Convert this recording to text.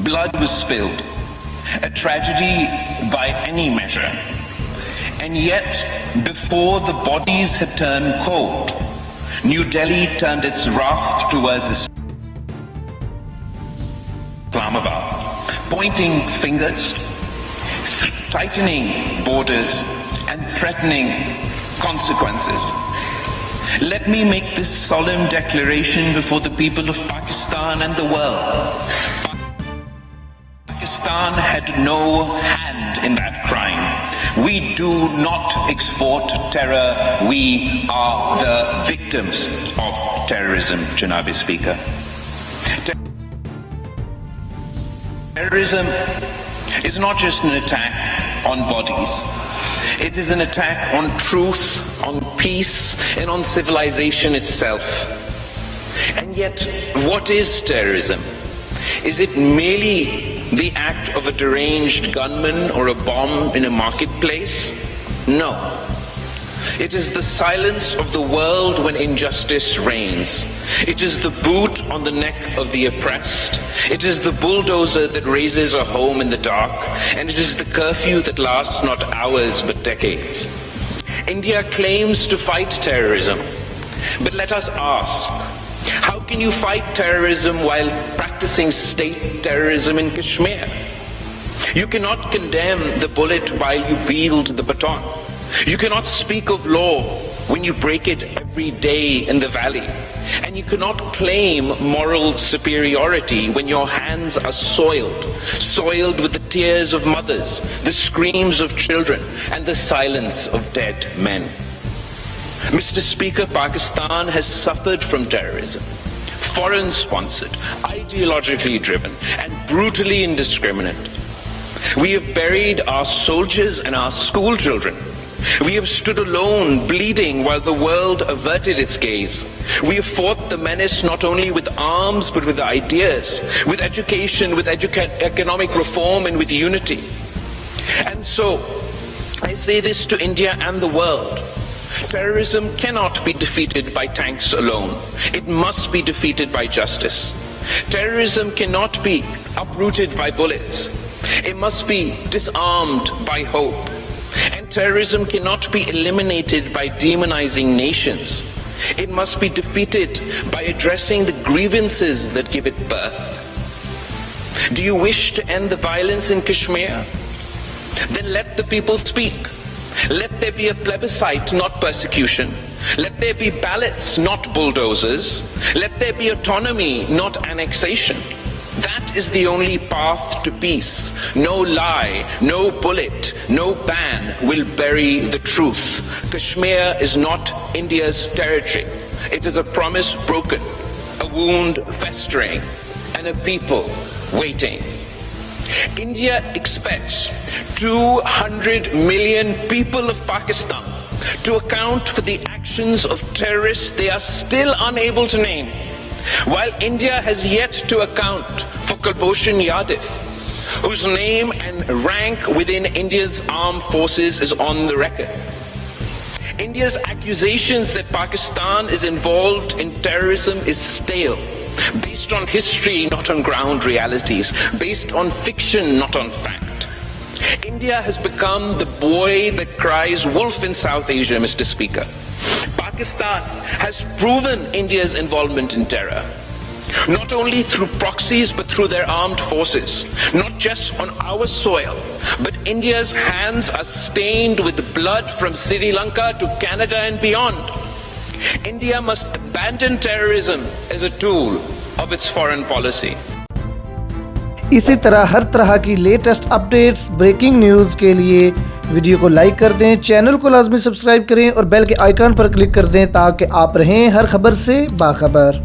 blood was spilled, a tragedy by any measure. And yet, before the bodies had turned cold, New Delhi turned its wrath towards Islamabad, pointing fingers, tightening borders, and threatening consequences. Let me make this solemn declaration before the people of Pakistan and the world. Pakistan had no hand in that crime. We do not export terror. We are the victims of terrorism, Janabi Speaker. Terrorism is not just an attack on bodies. It is an attack on truth, on peace, and on civilization itself. And yet, what is terrorism? Is it merely the act of a deranged gunman or a bomb in a marketplace? No. It is the silence of the world when injustice reigns. It is the boot on the neck of the oppressed. It is the bulldozer that raises a home in the dark. And it is the curfew that lasts not hours but decades. India claims to fight terrorism. But let us ask, how can you fight terrorism while practicing state terrorism in Kashmir? You cannot condemn the bullet while you wield the baton. You cannot speak of law when you break it every day in the valley. And you cannot claim moral superiority when your hands are soiled with the tears of mothers, the screams of children, and the silence of dead men. Mr. Speaker, Pakistan has suffered from terrorism, foreign-sponsored, ideologically driven, and brutally indiscriminate. We have buried our soldiers and our school children. We have stood alone, bleeding, while the world averted its gaze. We have fought the menace not only with arms, but with ideas, with education, with economic reform, and with unity. And so, I say this to India and the world. Terrorism cannot be defeated by tanks alone. It must be defeated by justice. Terrorism cannot be uprooted by bullets. It must be disarmed by hope. And terrorism cannot be eliminated by demonizing nations. It must be defeated by addressing the grievances that give it birth. Do you wish to end the violence in Kashmir? Then let the people speak. Let there be a plebiscite, not persecution. Let there be ballots, not bulldozers. Let there be autonomy, not annexation. That is the only path to peace. No lie, no bullet, no ban will bury the truth. Kashmir is not India's territory. It is a promise broken, a wound festering, and a people waiting. India expects 200 million people of Pakistan to account for the actions of terrorists they are still unable to name, while India has yet to account for Kulbhushan Yadav, whose name and rank within India's armed forces is on the record. India's accusations that Pakistan is involved in terrorism is stale, based on history, not on ground realities, based on fiction, not on fact. India has become the boy that cries wolf in South Asia, Mr. Speaker. Pakistan has proven India's involvement in terror, not only through proxies but through their armed forces, not just on our soil, but India's hands are stained with blood from Sri Lanka to Canada and beyond. India must abandon terrorism as a tool of its foreign policy. इसी तरह हर तरह की latest updates, breaking news के लिए video को like कर दें, channel को लाजमी सब्सक्राइब करें और बेल के आइकन पर क्लिक कर दें ताकि आप रहें हर खबर से बाखबर।